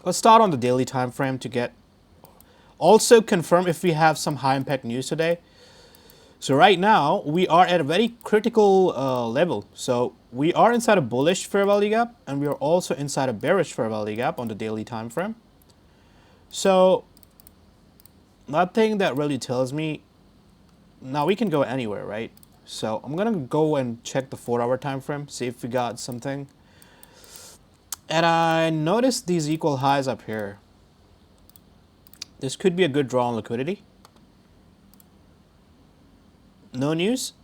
Let's start on the daily time frame to get also confirm if we have some high impact news today. So right now we are at a very critical level. So we are inside a bullish fair value gap, and we are also inside a bearish fair value gap on the daily time frame. So nothing that really tells me now we can go anywhere, right? So I'm gonna go and check the 4 hour time frame, see if we got something. And I noticed these equal highs up here. This could be a good draw on liquidity. No news.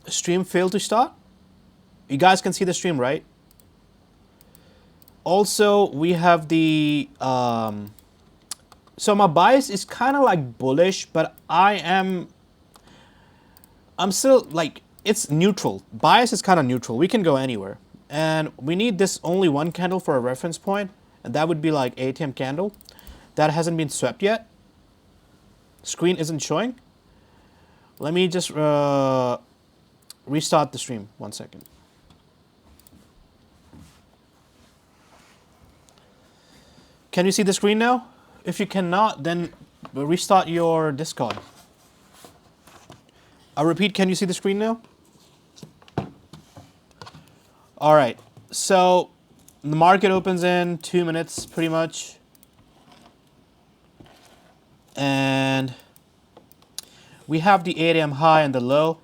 Stream failed to start. You guys can see the stream, right? Also, we have the so my bias is kind of like bullish, but I'm still like, it's neutral. Bias is kind of neutral. We can go anywhere. And we need this only one candle for a reference point, and that would be like ATM candle. That hasn't been swept yet. Screen isn't showing. Let me just restart the stream. 1 second. Can you see the screen now? If you cannot, then restart your Discord. I'll repeat, can you see the screen now? All right, so the market opens in 2 minutes pretty much. And we have the 8 a.m. high and the low.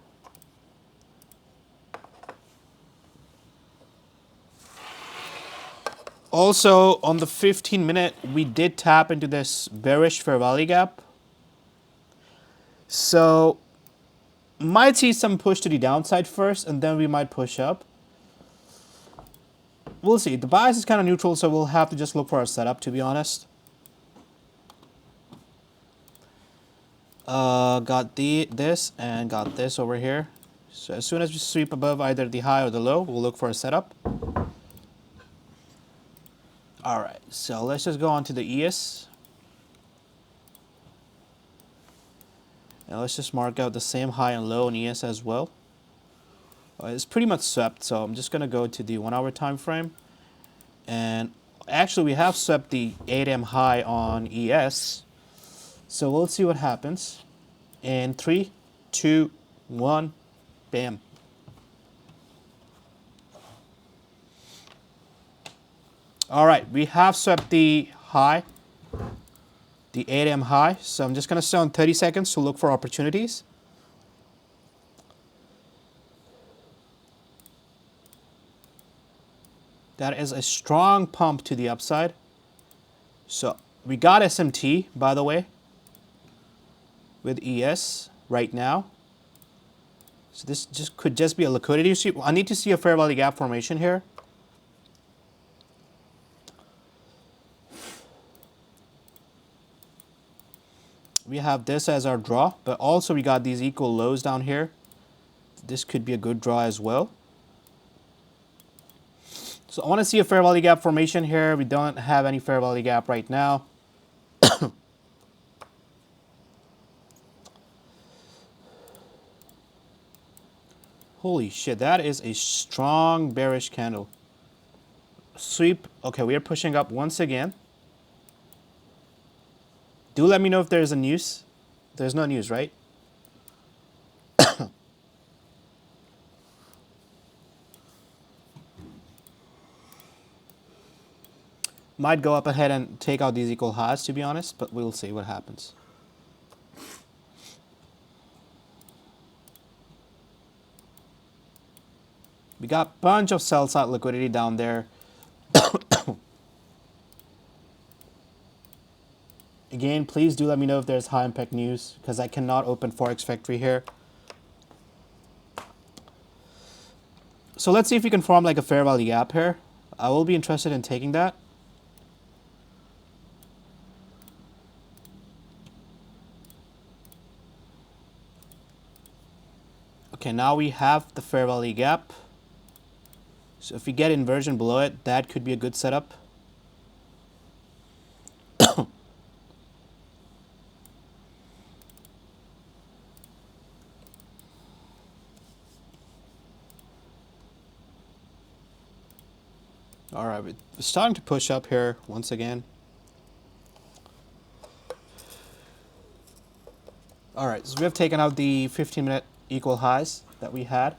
Also, on the 15-minute, we did tap into this bearish fair value gap. So, might see some push to the downside first, and then we might push up. We'll see. The bias is kind of neutral, so we'll have to just look for our setup, to be honest. Got this and got this over here. So as soon as we sweep above either the high or the low, we'll look for a setup. All right, so let's just go on to the ES. And let's just mark out the same high and low in ES as well. It's pretty much swept, so I'm just going to go to the 1 hour time frame. And actually, we have swept the 8 a.m. high on ES. So we'll see what happens. In 3, 2, 1, bam. All right, we have swept the high, the 8 a.m. high. So I'm just going to stay on 30 seconds to look for opportunities. That is a strong pump to the upside. So we got SMT, by the way, with ES right now. So this just could just be a liquidity. I need to see a fair value gap formation here. We have this as our draw, but also we got these equal lows down here. This could be a good draw as well. So I want to see a fair value gap formation here. We don't have any fair value gap right now. Holy shit, that is a strong bearish candle. Sweep. Okay, we are pushing up once again. Do let me know if there's a news. There's no news, right? Might go up ahead and take out these equal highs, to be honest, but we'll see what happens. We got a bunch of sell side liquidity down there. Again, please do let me know if there's high impact news, because I cannot open Forex Factory here. So let's see if we can form like a fair value gap here. I will be interested in taking that. Okay, now we have the fair value gap. So if we get inversion below it, that could be a good setup. All right, we're starting to push up here once again. All right, so we have taken out the 15-minute equal highs that we had.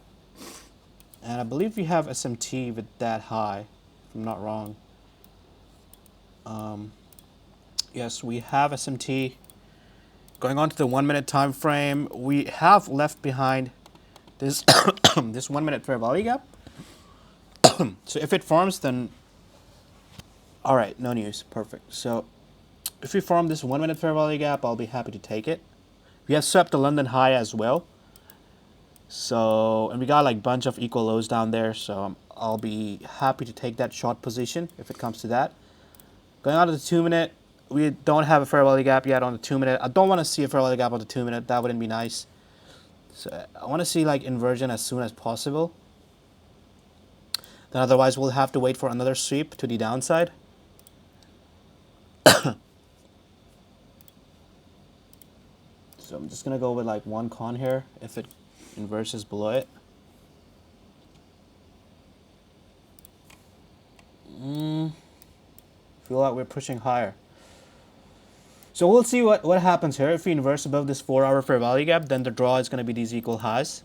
And I believe we have SMT with that high, if I'm not wrong. Yes, we have SMT. Going on to the 1 minute time frame, we have left behind this this 1 minute fair value gap. So if it forms, then all right, no news, perfect. So if we form this 1 minute fair value gap, I'll be happy to take it. We have swept the London high as well. So, and we got like bunch of equal lows down there, so I'll be happy to take that short position if it comes to that. Going on to the 2 minute, we don't have a fair value gap yet on the 2 minute. I don't want to see a fair value gap on the 2 minute. That wouldn't be nice. So I want to see like inversion as soon as possible. Then otherwise we'll have to wait for another sweep to the downside. So I'm just gonna go with like one con here if it inverses below it. Feel like we're pushing higher. So we'll see what happens here. If we inverse above this 4 hour fair value gap, then the draw is going to be these equal highs.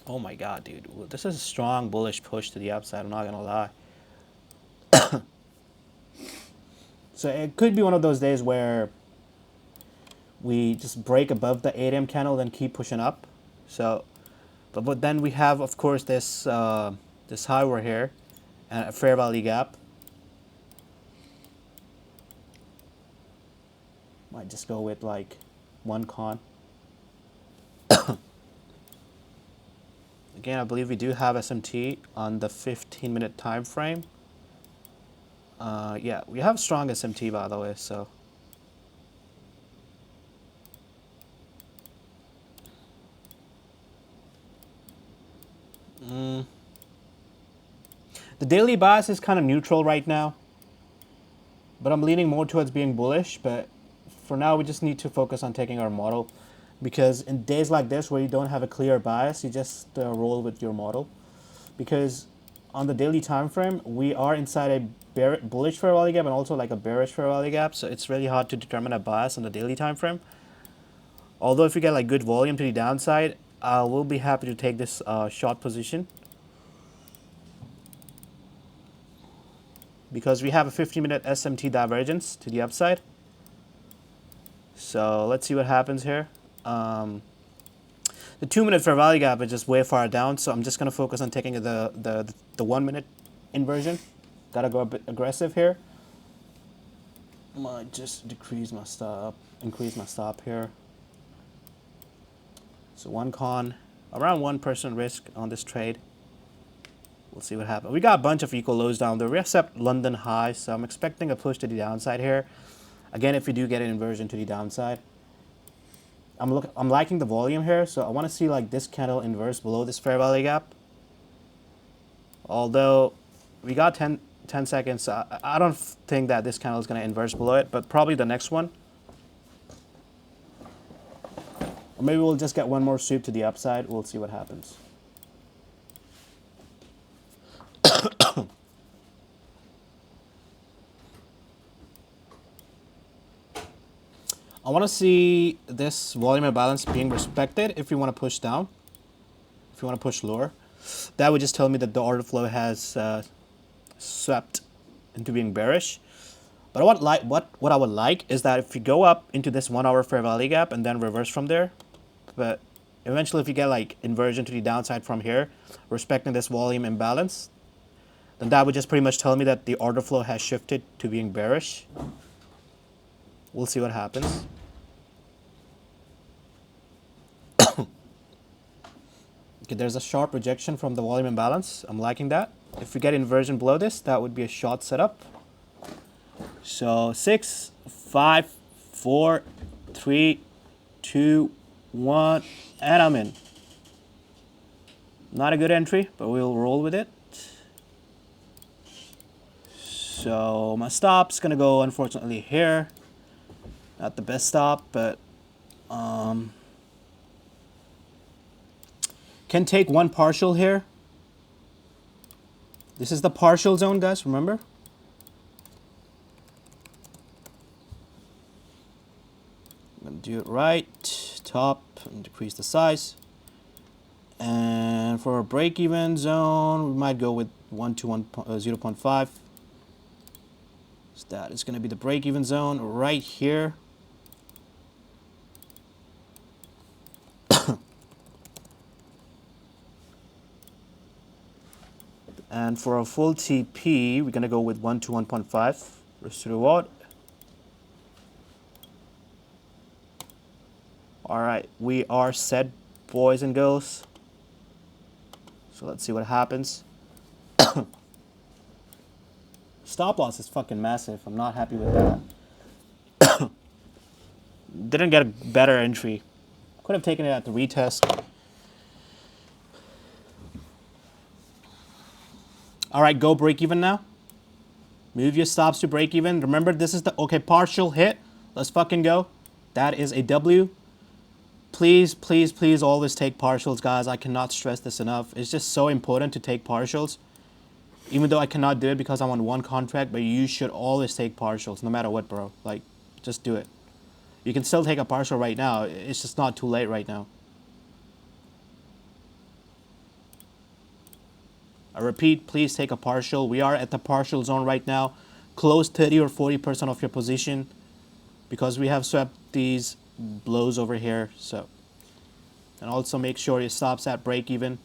Oh my god, dude. This is a strong bullish push to the upside, I'm not going to lie. So it could be one of those days where we just break above the 8 AM candle, then keep pushing up. So, but then we have, of course, this this high over here and a fair value gap. Might just go with like one con. Again, I believe we do have SMT on the 15-minute time frame. Yeah, we have strong SMT by the way, so. The daily bias is kind of neutral right now, but I'm leaning more towards being bullish. But for now, we just need to focus on taking our model, because in days like this where you don't have a clear bias, you just roll with your model. Because on the daily time frame, we are inside a bullish fair value gap and also like a bearish fair value gap, so it's really hard to determine a bias on the daily time frame. Although if we get like good volume to the downside, I will be happy to take this short position, because we have a 15-minute SMT divergence to the upside. So let's see what happens here. The 2-minute fair value gap is just way far down, so I'm just going to focus on taking the 1 minute inversion. Gotta go a bit aggressive here. Might just increase my stop here. So one con, around 1% risk on this trade. We'll see what happens. We got a bunch of equal lows down there. We have set London high, so I'm expecting a push to the downside here. Again, if we do get an inversion to the downside. I'm liking the volume here, so I want to see like this candle inverse below this fair value gap. Although we got 10 seconds, I don't think that this candle is going to inverse below it, but probably the next one. Or maybe we'll just get one more sweep to the upside. We'll see what happens. I want to see this volume and balance being respected if you want to push down. If you want to push lower. That would just tell me that the order flow has swept into being bearish. But what I would like is that if you go up into this 1 hour fair value gap and then reverse from there, but eventually if you get like inversion to the downside from here, respecting this volume imbalance, then that would just pretty much tell me that the order flow has shifted to being bearish. We'll see what happens. Okay, there's a sharp rejection from the volume imbalance. I'm liking that. If we get inversion below this, that would be a short setup. So 6, 5, 4, 3, 2, 1, and I'm in. Not a good entry, but we'll roll with it. So my stop's gonna go unfortunately here. Not the best stop, but can take one partial here. This is the partial zone, guys, remember? I'm going to do it right, top, and decrease the size. And for a break-even zone, we might go with 0.5. So that is going to be the break-even zone right here. And for a full TP, we're going to go with 1 to 1.5. Risk to reward. Alright, we are set, boys and girls. So let's see what happens. Stop loss is fucking massive. I'm not happy with that. Didn't get a better entry. Could have taken it at the retest. Alright, go break even now. Move your stops to break even. Remember, this is the, okay, partial hit. Let's fucking go. That is a W. Please, please, please always take partials, guys. I cannot stress this enough. It's just so important to take partials. Even though I cannot do it because I'm on one contract, but you should always take partials, no matter what, bro. Like, just do it. You can still take a partial right now. It's just not too late right now. I repeat, please take a partial. We are at the partial zone right now. Close 30 or 40% of your position because we have swept these blows over here. So, and also make sure it stops at break even.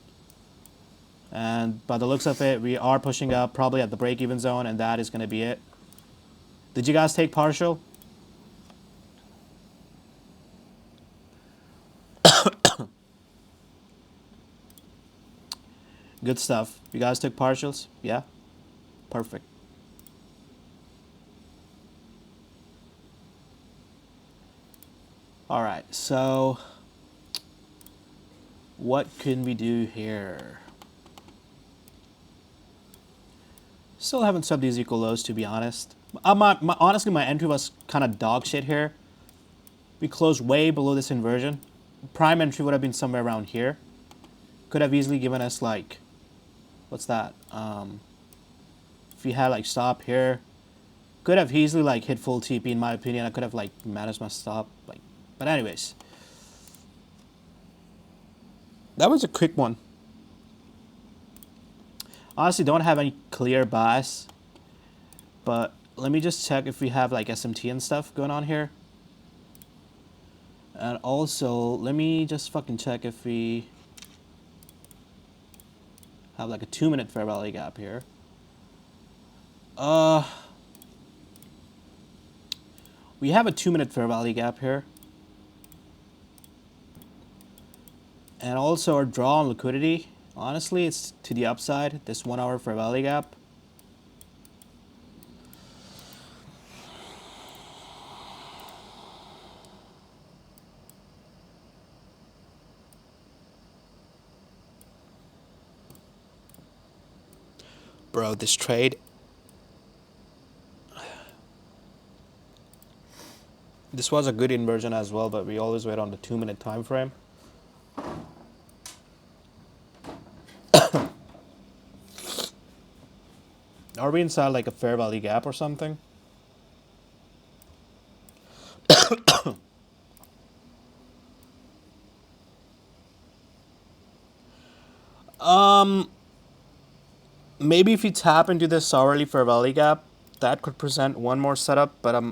And by the looks of it, we are pushing up probably at the break even zone, and that is going to be it. Did you guys take partial? Good stuff. You guys took partials? Yeah? Perfect. Alright, so what can we do here? Still haven't subbed these equal lows, to be honest. Honestly, my entry was kind of dog shit here. We closed way below this inversion. Prime entry would have been somewhere around here. Could have easily given us like, what's that? If we had like stop here, could have easily like hit full TP in my opinion. I could have like managed my stop. Like, but anyways, that was a quick one. Honestly, don't have any clear bias, but let me just check if we have like SMT and stuff going on here. And also, let me just fucking check if we have like a 2-minute fair value gap here. We have a 2-minute fair value gap here. And also our draw on liquidity. Honestly, it's to the upside, this 1 hour fair value gap. Bro, this trade. This was a good inversion as well, but we always wait on the 2-minute time frame. Are we inside like a fair value gap or something? Maybe if you tap into this hourly fair value gap, that could present one more setup, but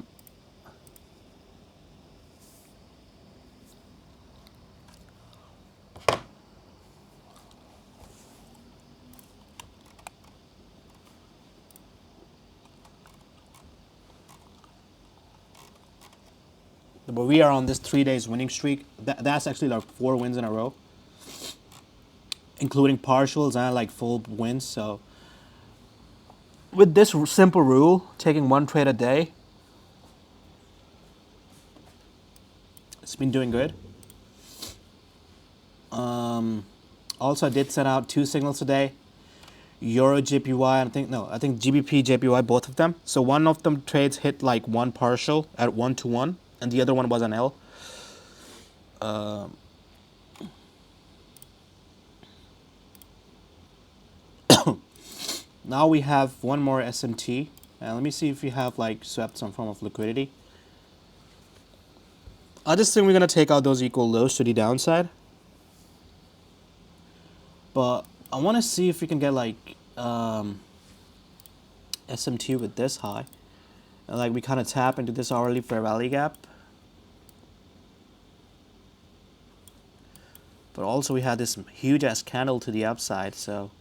we are on this 3 days winning streak. That's actually like 4 wins in a row, including partials and like full wins. So with this simple rule, taking 1 trade a day, it's been doing good. Also, I did send out 2 signals today. Euro JPY, I think GBP JPY, both of them. So one of them trades hit like 1 partial at 1 to 1, and the other one was an L. Now we have one more SMT. And let me see if we have like swept some form of liquidity. I just think we're gonna take out those equal lows to the downside. But I want to see if we can get like SMT with this high. And like we kind of tap into this hourly fair value gap. But also we had this huge ass candle to the upside, so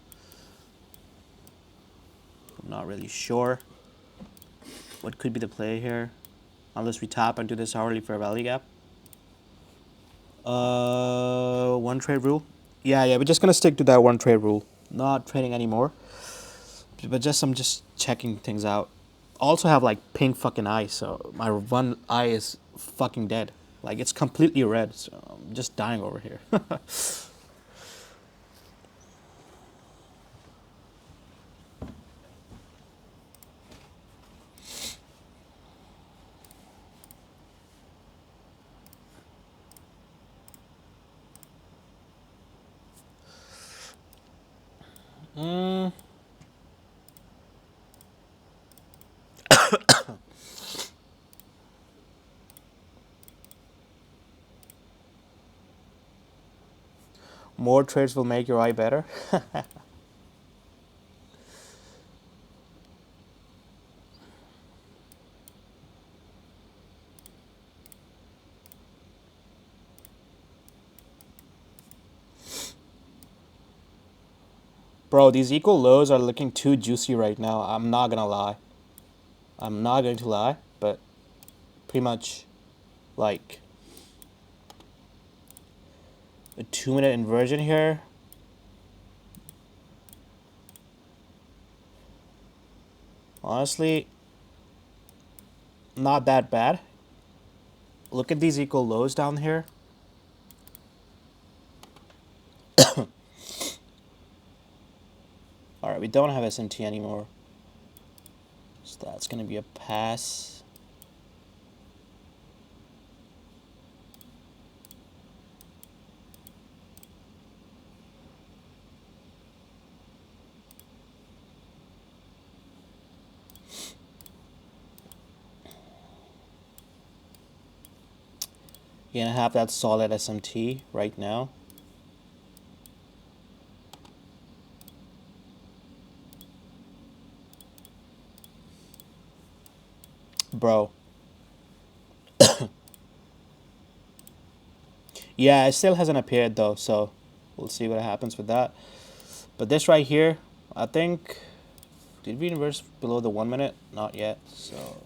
I'm not really sure what could be the play here. Unless we tap into this hourly fair value gap. One trade rule. Yeah, we're just gonna stick to that one trade rule. Not trading anymore. But I'm just checking things out. Also have like pink fucking eye, so my one eye is fucking dead. Like it's completely red, so I'm just dying over here. More trades will make your eye better. Bro, these equal lows are looking too juicy right now. I'm not gonna lie. I'm not going to lie, but pretty much like a 2-minute inversion here. Honestly, not that bad. Look at these equal lows down here. Alright, we don't have SMT anymore. So that's going to be a pass. You're going to have that solid SMT right now. Bro. Yeah, it still hasn't appeared though, so we'll see what happens with that. But this right here, I think, did we inverse below the 1 minute? Not yet, so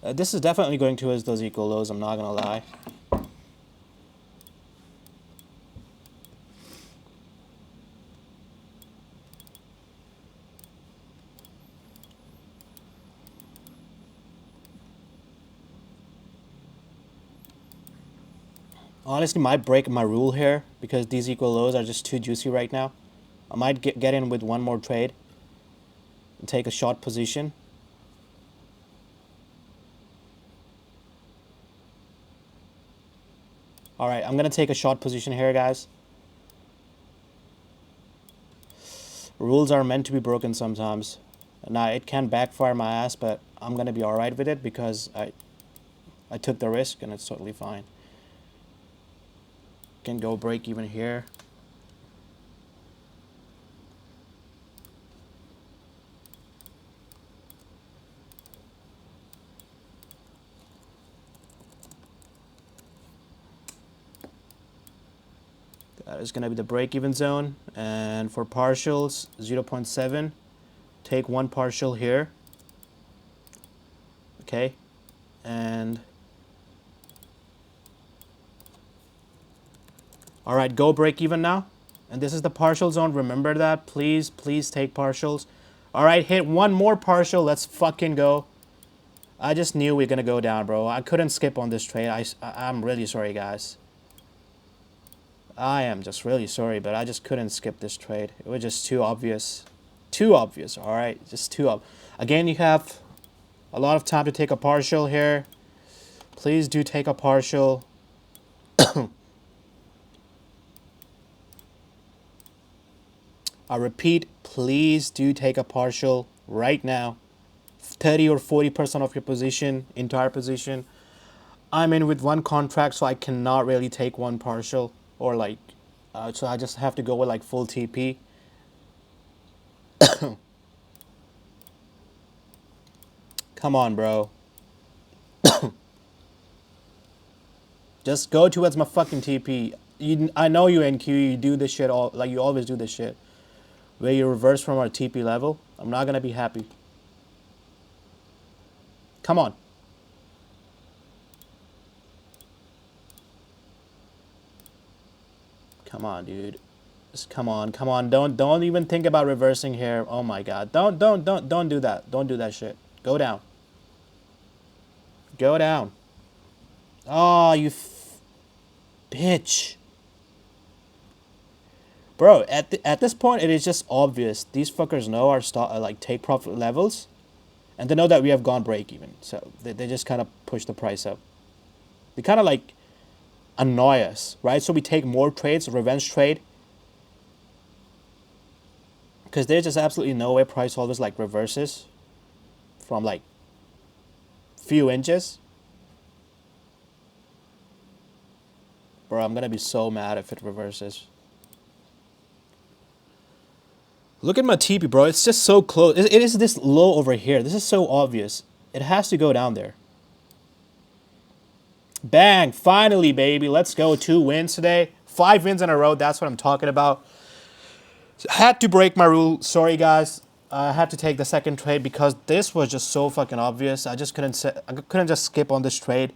this is definitely going towards those equal lows, I'm not gonna lie. Honestly, might break my rule here because these equal lows are just too juicy right now. I might get in with one more trade and take a short position. Alright, I'm going to take a short position here, guys. Rules are meant to be broken sometimes. Now, it can backfire my ass, but I'm going to be alright with it because I took the risk and it's totally fine. Can go break even here. That is going to be the break-even zone. And for partials, 0.7. Take one partial here. Okay. And all right, go break-even now. And this is the partial zone. Remember that. Please take partials. All right, hit one more partial. Let's fucking go. I just knew we were going to go down, bro. I couldn't skip on this trade. I'm really sorry, guys. I am just really sorry, but I just couldn't skip this trade. It was just too obvious. Too obvious, all right? Just too obvious. Again, you have a lot of time to take a partial here. Please do take a partial. I repeat, please do take a partial right now. 30 or 40% of your position, entire position. I'm in with one contract, so I cannot really take one partial or like, so I just have to go with like full TP. Come on, bro. Just go towards my fucking TP. I know you NQ, you do this shit all, like you always do this shit. Where you reverse from our TP level, I'm not gonna be happy. Come on. Come on, dude. Just come on, come on. Don't even think about reversing here. Oh my god. Don't do that. Don't do that shit. Go down. Go down. Oh, you bitch. Bro, at this point, it is just obvious. These fuckers know our like take profit levels, and they know that we have gone break even. So they just kind of push the price up. They kind of like annoy us, right? So we take more trades, revenge trade, because there's just absolutely no way price always like reverses from like few inches. Bro, I'm gonna be so mad if it reverses. Look at my TP, bro. It's just so close. It is this low over here. This is so obvious. It has to go down there. Bang! Finally, baby. Let's go. 2 wins today. 5 wins in a row. That's what I'm talking about. So I had to break my rule. Sorry, guys. I had to take the second trade because this was just so fucking obvious. I couldn't just skip on this trade.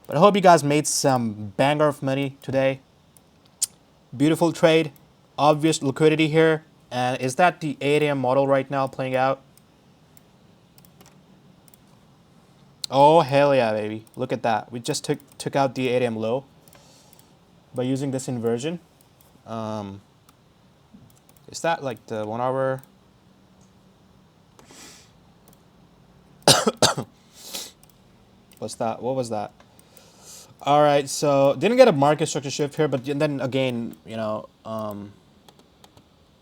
But I hope you guys made some banger of money today. Beautiful trade. Obvious liquidity here. And is that the 8 AM model right now playing out? Oh, hell yeah, baby. Look at that. We just took out the 8 AM low by using this inversion. Is that like the 1 hour? What's that? What was that? All right, so didn't get a market structure shift here, but then again, you know,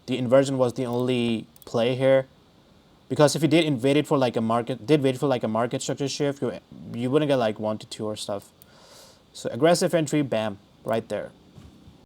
the inversion was the only play here, because if you did wait for like a market structure shift, you wouldn't get like 1 to 2 or stuff. So aggressive entry, bam, right there.